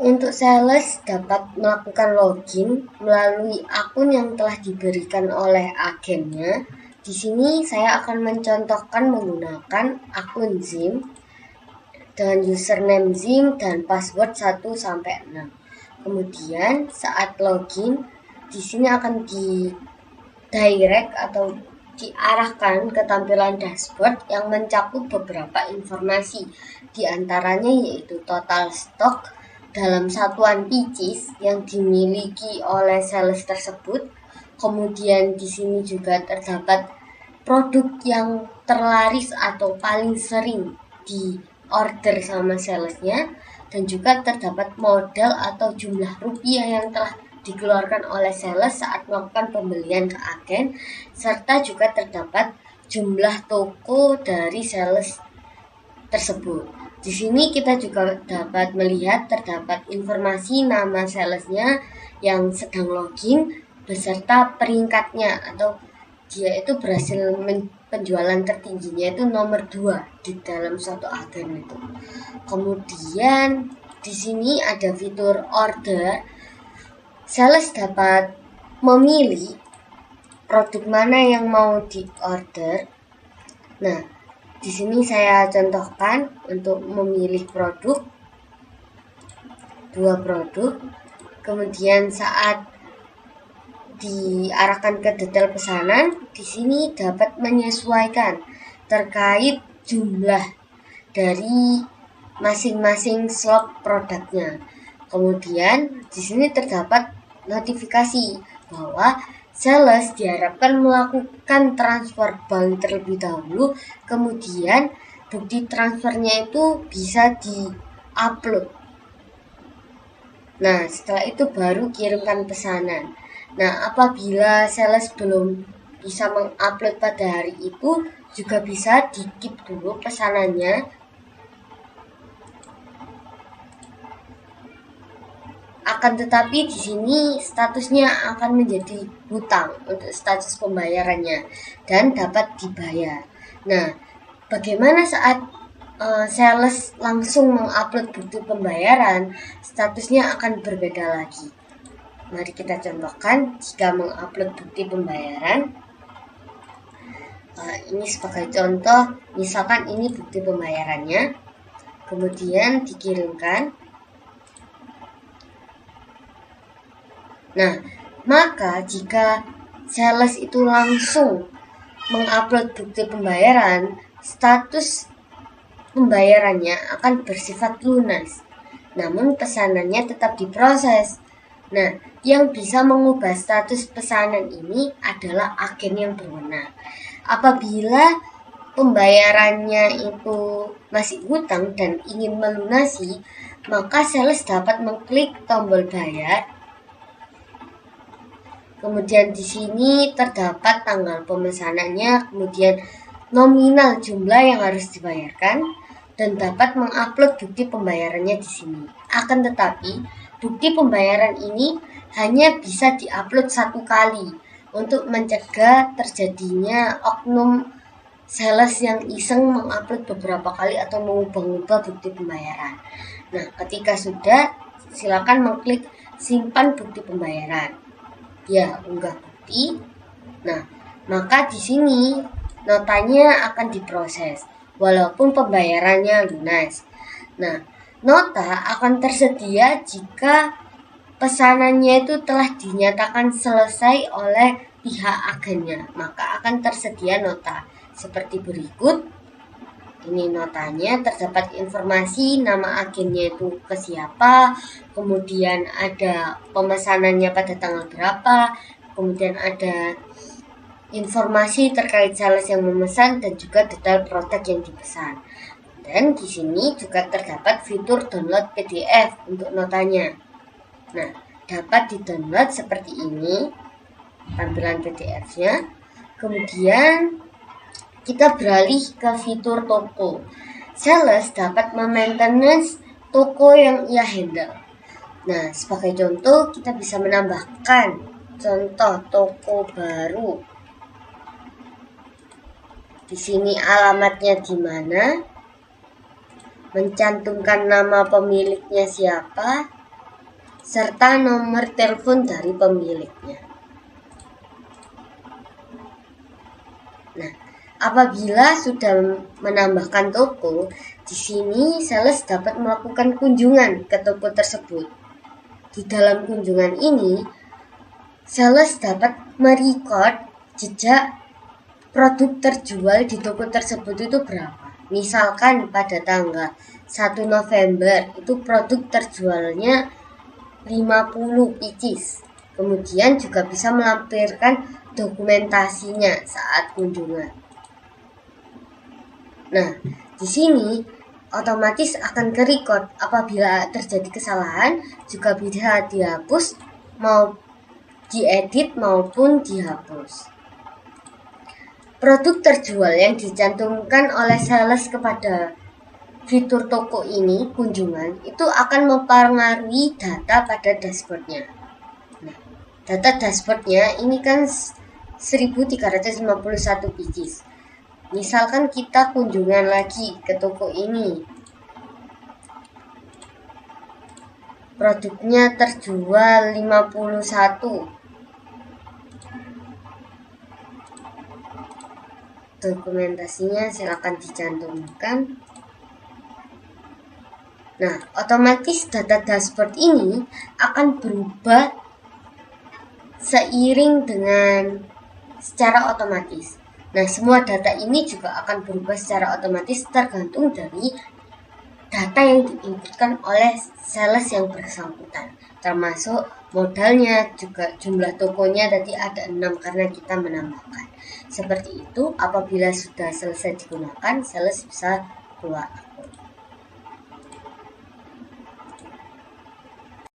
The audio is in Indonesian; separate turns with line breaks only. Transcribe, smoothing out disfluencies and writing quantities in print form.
Untuk sales dapat melakukan login melalui akun yang telah diberikan oleh agennya. Di sini saya akan mencontohkan menggunakan akun Zim dengan username Zim dan password 1 sampai 6. Kemudian saat login di sini akan di direct atau diarahkan ke tampilan dashboard yang mencakup beberapa informasi, diantaranya yaitu total stok dalam satuan pieces yang dimiliki oleh sales tersebut. Kemudian di sini juga terdapat produk yang terlaris atau paling sering di order sama salesnya, dan juga terdapat modal atau jumlah rupiah yang telah dikeluarkan oleh sales saat melakukan pembelian ke agen, serta juga terdapat jumlah toko dari sales tersebut. Di sini kita juga dapat melihat terdapat informasi nama salesnya yang sedang login beserta peringkatnya, atau dia itu berhasil penjualan tertingginya itu nomor 2 di dalam suatu agen itu. Kemudian di sini ada fitur order. Sales dapat memilih produk mana yang mau diorder. Nah, di sini saya contohkan untuk memilih produk, 2 produk. Kemudian saat diarahkan ke detail pesanan, di sini dapat menyesuaikan terkait jumlah dari masing-masing slot produknya. Kemudian di sini terdapat notifikasi bahwa sales diharapkan melakukan transfer bank terlebih dahulu, kemudian bukti transfernya itu bisa di-upload. Nah, setelah itu baru kirimkan pesanan. Nah, apabila sales belum bisa mengupload pada hari itu, juga bisa di-keep dulu pesanannya. Akan tetapi di sini statusnya akan menjadi hutang untuk status pembayarannya dan dapat dibayar. Nah, bagaimana saat sales langsung mengupload bukti pembayaran? Statusnya akan berbeda lagi. Mari kita contohkan jika mengupload bukti pembayaran. Ini sebagai contoh, misalkan ini bukti pembayarannya, kemudian dikirimkan. Nah, maka jika sales itu langsung mengupload bukti pembayaran, status pembayarannya akan bersifat lunas, namun pesanannya tetap diproses. Nah, yang bisa mengubah status pesanan ini adalah agen yang berwenang. Apabila pembayarannya itu masih hutang dan ingin melunasi, maka sales dapat mengklik tombol bayar. Kemudian di sini terdapat tanggal pemesanannya, kemudian nominal jumlah yang harus dibayarkan, dan dapat mengupload bukti pembayarannya di sini. Akan tetapi, bukti pembayaran ini hanya bisa diupload 1 kali untuk mencegah terjadinya oknum sales yang iseng mengupload beberapa kali atau mengubah-ubah bukti pembayaran. Nah, ketika sudah, silakan mengklik simpan bukti pembayaran. Ya, unggah bukti. Nah, maka di sini notanya akan diproses walaupun pembayarannya lunas. Nah, nota akan tersedia jika pesanannya itu telah dinyatakan selesai oleh pihak agennya, maka akan tersedia nota seperti berikut. Ini notanya, terdapat informasi nama agennya itu ke siapa, kemudian ada pemesanannya pada tanggal berapa, kemudian ada informasi terkait sales yang memesan dan juga detail produk yang dipesan. Dan di sini juga terdapat fitur download PDF untuk notanya. Nah, dapat di-download seperti ini tampilan PDF-nya. Kemudian kita beralih ke fitur toko. Sales dapat memaintenance toko yang ia handle. Nah, sebagai contoh kita bisa menambahkan contoh toko baru. Di sini alamatnya di mana, mencantumkan nama pemiliknya siapa, serta nomor telepon dari pemiliknya. Nah, apabila sudah menambahkan toko, di sini sales dapat melakukan kunjungan ke toko tersebut. Di dalam kunjungan ini, sales dapat merekod jejak produk terjual di toko tersebut itu berapa. Misalkan pada tanggal 1 November itu produk terjualnya 50 pieces. Kemudian juga bisa melampirkan dokumentasinya saat kunjungan. Nah, di sini otomatis akan ke-record. Apabila terjadi kesalahan juga bisa dihapus, mau diedit maupun dihapus. Produk terjual yang dicantumkan oleh sales kepada fitur toko ini, kunjungan, itu akan mempengaruhi data pada dashboardnya. Nah, data dashboardnya ini kan 1351 pieces. Misalkan kita kunjungan lagi ke toko ini, produknya terjual 51. Dokumentasinya silakan dicantumkan. Nah, otomatis data dashboard ini akan berubah seiring dengan secara otomatis. Nah, semua data ini juga akan berubah secara otomatis tergantung dari data yang diinputkan oleh sales yang bersangkutan, termasuk modalnya, juga jumlah tokonya tadi ada 6 karena kita menambahkan. Seperti itu, apabila sudah selesai digunakan, sales bisa keluar.